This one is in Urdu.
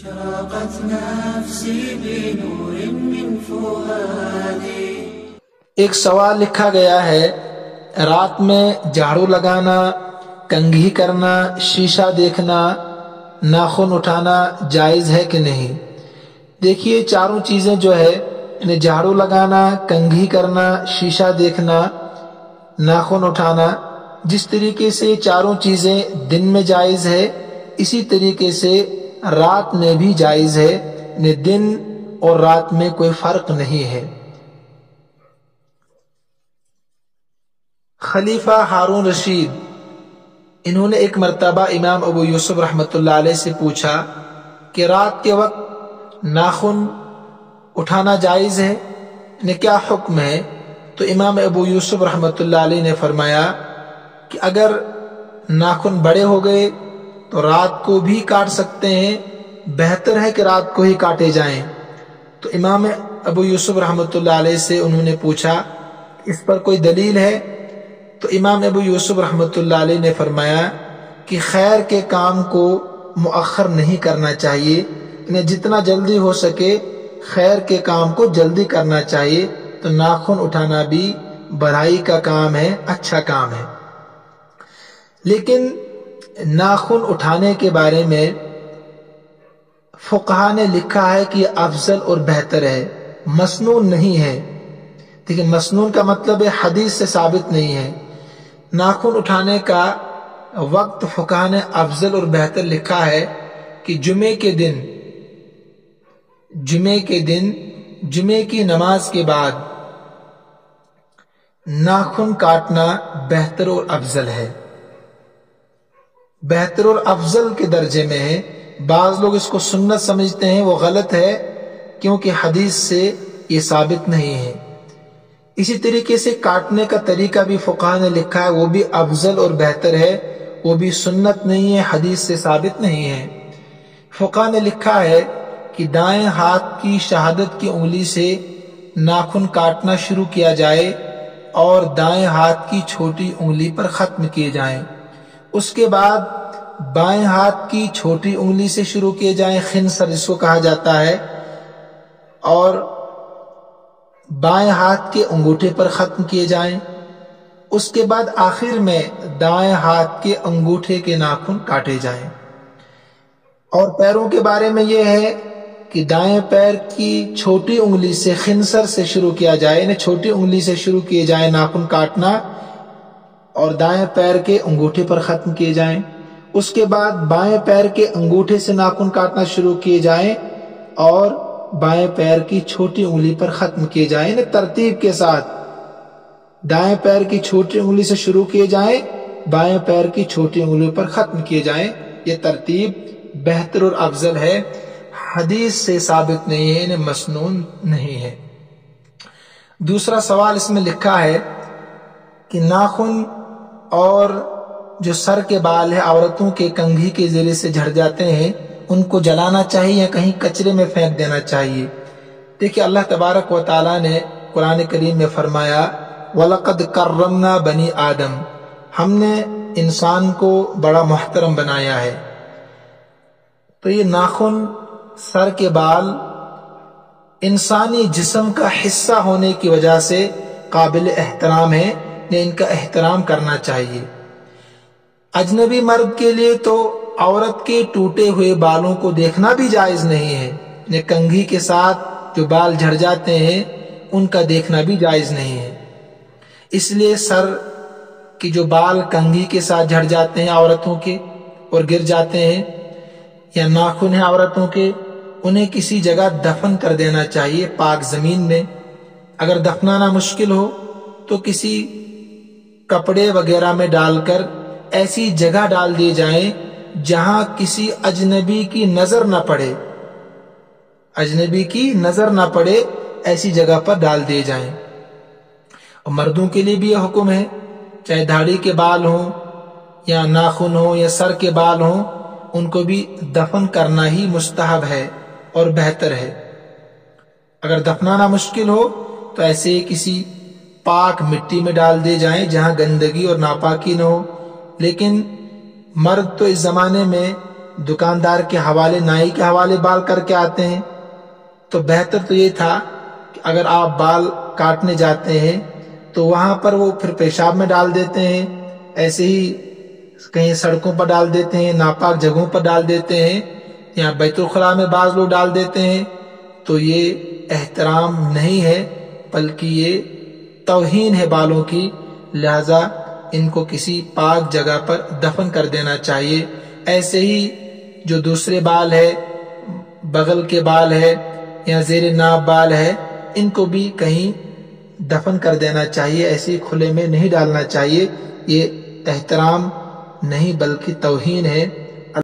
أشرقت نفسي بنور من فؤادي. ایک سوال لکھا گیا ہے، رات میں جھاڑو لگانا، کنگھی کرنا، شیشہ دیکھنا، ناخن اٹھانا جائز ہے کہ نہیں؟ دیکھیے، چاروں چیزیں جو ہے یعنی جھاڑو لگانا، کنگھی کرنا، شیشہ دیکھنا، ناخن اٹھانا، جس طریقے سے چاروں چیزیں دن میں جائز ہے، اسی طریقے سے رات میں بھی جائز ہے، یعنی دن اور رات میں کوئی فرق نہیں ہے۔ خلیفہ ہارون رشید انہوں نے ایک مرتبہ امام ابو یوسف رحمۃ اللہ علیہ سے پوچھا کہ رات کے وقت ناخن اٹھانا جائز ہے، یعنی کیا حکم ہے؟ تو امام ابو یوسف رحمۃ اللہ علیہ نے فرمایا کہ اگر ناخن بڑے ہو گئے تو رات کو بھی کاٹ سکتے ہیں، بہتر ہے کہ رات کو ہی کاٹے جائیں۔ تو امام ابو یوسف رحمۃ اللہ علیہ سے انہوں نے پوچھا اس پر کوئی دلیل ہے؟ تو امام ابو یوسف رحمۃ اللہ علیہ نے فرمایا کہ خیر کے کام کو مؤخر نہیں کرنا چاہیے، انہیں جتنا جلدی ہو سکے خیر کے کام کو جلدی کرنا چاہیے، تو ناخن اٹھانا بھی بڑائی کا کام ہے، اچھا کام ہے۔ لیکن ناخن اٹھانے کے بارے میں فقہا نے لکھا ہے کہ یہ افضل اور بہتر ہے، مسنون نہیں ہے۔ لیکن مسنون کا مطلب ہے حدیث سے ثابت نہیں ہے۔ ناخن اٹھانے کا وقت فقہا نے افضل اور بہتر لکھا ہے کہ جمعے کے دن جمعے کی نماز کے بعد ناخن کاٹنا بہتر اور افضل ہے۔ بہتر اور افضل کے درجے میں ہے۔ بعض لوگ اس کو سنت سمجھتے ہیں، وہ غلط ہے کیونکہ حدیث سے یہ ثابت نہیں ہے۔ اسی طریقے سے کاٹنے کا طریقہ بھی فقہا نے لکھا ہے، وہ بھی افضل اور بہتر ہے، وہ بھی سنت نہیں ہے، حدیث سے ثابت نہیں ہے۔ فقہا نے لکھا ہے کہ دائیں ہاتھ کی شہادت کی انگلی سے ناخن کاٹنا شروع کیا جائے اور دائیں ہاتھ کی چھوٹی انگلی پر ختم کیے جائیں، اس کے بعد بائیں ہاتھ کی چھوٹی انگلی سے شروع کیے جائیں، خنصر اس کو کہا جاتا ہے، اور بائیں ہاتھ کے انگوٹھے پر ختم کیے جائیں، اس کے بعد آخر میں دائیں ہاتھ کے انگوٹھے کے ناخن کاٹے جائیں۔ اور پیروں کے بارے میں یہ ہے کہ دائیں پیر کی چھوٹی انگلی سے خنصر سے شروع کیا جائے، یعنی چھوٹی انگلی سے شروع کیے جائیں ناخن کاٹنا، اور دائیں پیر کے انگوٹھے پر ختم کیے جائیں، اس کے بعد بائیں پیر کے انگوٹھے سے ناخن کاٹنا شروع کیے جائیں اور بائیں پیر کی چھوٹی انگلی پر ختم کیے جائیں، یعنی ترتیب کے ساتھ دائیں پیر کی چھوٹی انگلی سے شروع کیے جائیں، بائیں پیر کی چھوٹی انگلی پر ختم کیے جائیں۔ یہ ترتیب بہتر اور افضل ہے، حدیث سے ثابت نہیں ہے، یعنی مسنون نہیں ہے۔ دوسرا سوال اس میں لکھا ہے کہ ناخن اور جو سر کے بال ہے عورتوں کے کنگھی کے ذریعے سے جھڑ جاتے ہیں، ان کو جلانا چاہیے یا کہیں کچرے میں پھینک دینا چاہیے؟ دیکھیے، اللہ تبارک و تعالیٰ نے قرآن کریم میں فرمایا وَلَقَدْ كَرَّمْنَا بَنِي آدم، ہم نے انسان کو بڑا محترم بنایا ہے۔ تو یہ ناخن، سر کے بال انسانی جسم کا حصہ ہونے کی وجہ سے قابل احترام ہے، ان کا احترام کرنا چاہیے۔ اجنبی مرد کے لیے تو عورت کے ٹوٹے ہوئے بالوں کو دیکھنا بھی جائز نہیں ہے، کنگھی کے ساتھ جو بال جھڑ جاتے ہیں ان کا دیکھنا بھی جائز نہیں ہے۔ اس لیے سر کی جو بال کنگھی کے ساتھ جھڑ جاتے ہیں عورتوں کے اور گر جاتے ہیں، یا ناخن ہیں عورتوں کے، انہیں کسی جگہ دفن کر دینا چاہیے، پاک زمین میں۔ اگر دفنانا مشکل ہو تو کسی کپڑے وغیرہ میں ڈال کر ایسی جگہ ڈال دیے جائیں جہاں کسی اجنبی کی نظر نہ پڑے، اجنبی کی نظر نہ پڑے، ایسی جگہ پر ڈال دیے جائیں۔ اور مردوں کے لیے بھی یہ حکم ہے، چاہے داڑھی کے بال ہوں یا ناخن ہوں یا سر کے بال ہوں، ان کو بھی دفن کرنا ہی مستحب ہے اور بہتر ہے۔ اگر دفنانا مشکل ہو تو ایسے کسی پاک مٹی میں ڈال دیے جائیں جہاں گندگی اور ناپاکی نہ ہو۔ لیکن مرد تو اس زمانے میں دکاندار کے حوالے، نائی کے حوالے بال کر کے آتے ہیں، تو بہتر تو یہ تھا کہ اگر آپ بال کاٹنے جاتے ہیں تو وہاں پر وہ پھر پیشاب میں ڈال دیتے ہیں، ایسے ہی کہیں سڑکوں پر ڈال دیتے ہیں، ناپاک جگہوں پر ڈال دیتے ہیں، یا بیت الخلاء میں بعض لوگ ڈال دیتے ہیں، تو یہ احترام نہیں ہے بلکہ یہ توہین ہے بالوں کی، لہذا ان کو کسی پاک جگہ پر دفن کر دینا چاہیے۔ ایسے ہی جو دوسرے بال ہے، بغل کے بال ہے یا زیر ناف بال ہے، ان کو بھی کہیں دفن کر دینا چاہیے، ایسے کھلے میں نہیں ڈالنا چاہیے، یہ احترام نہیں بلکہ توہین ہے۔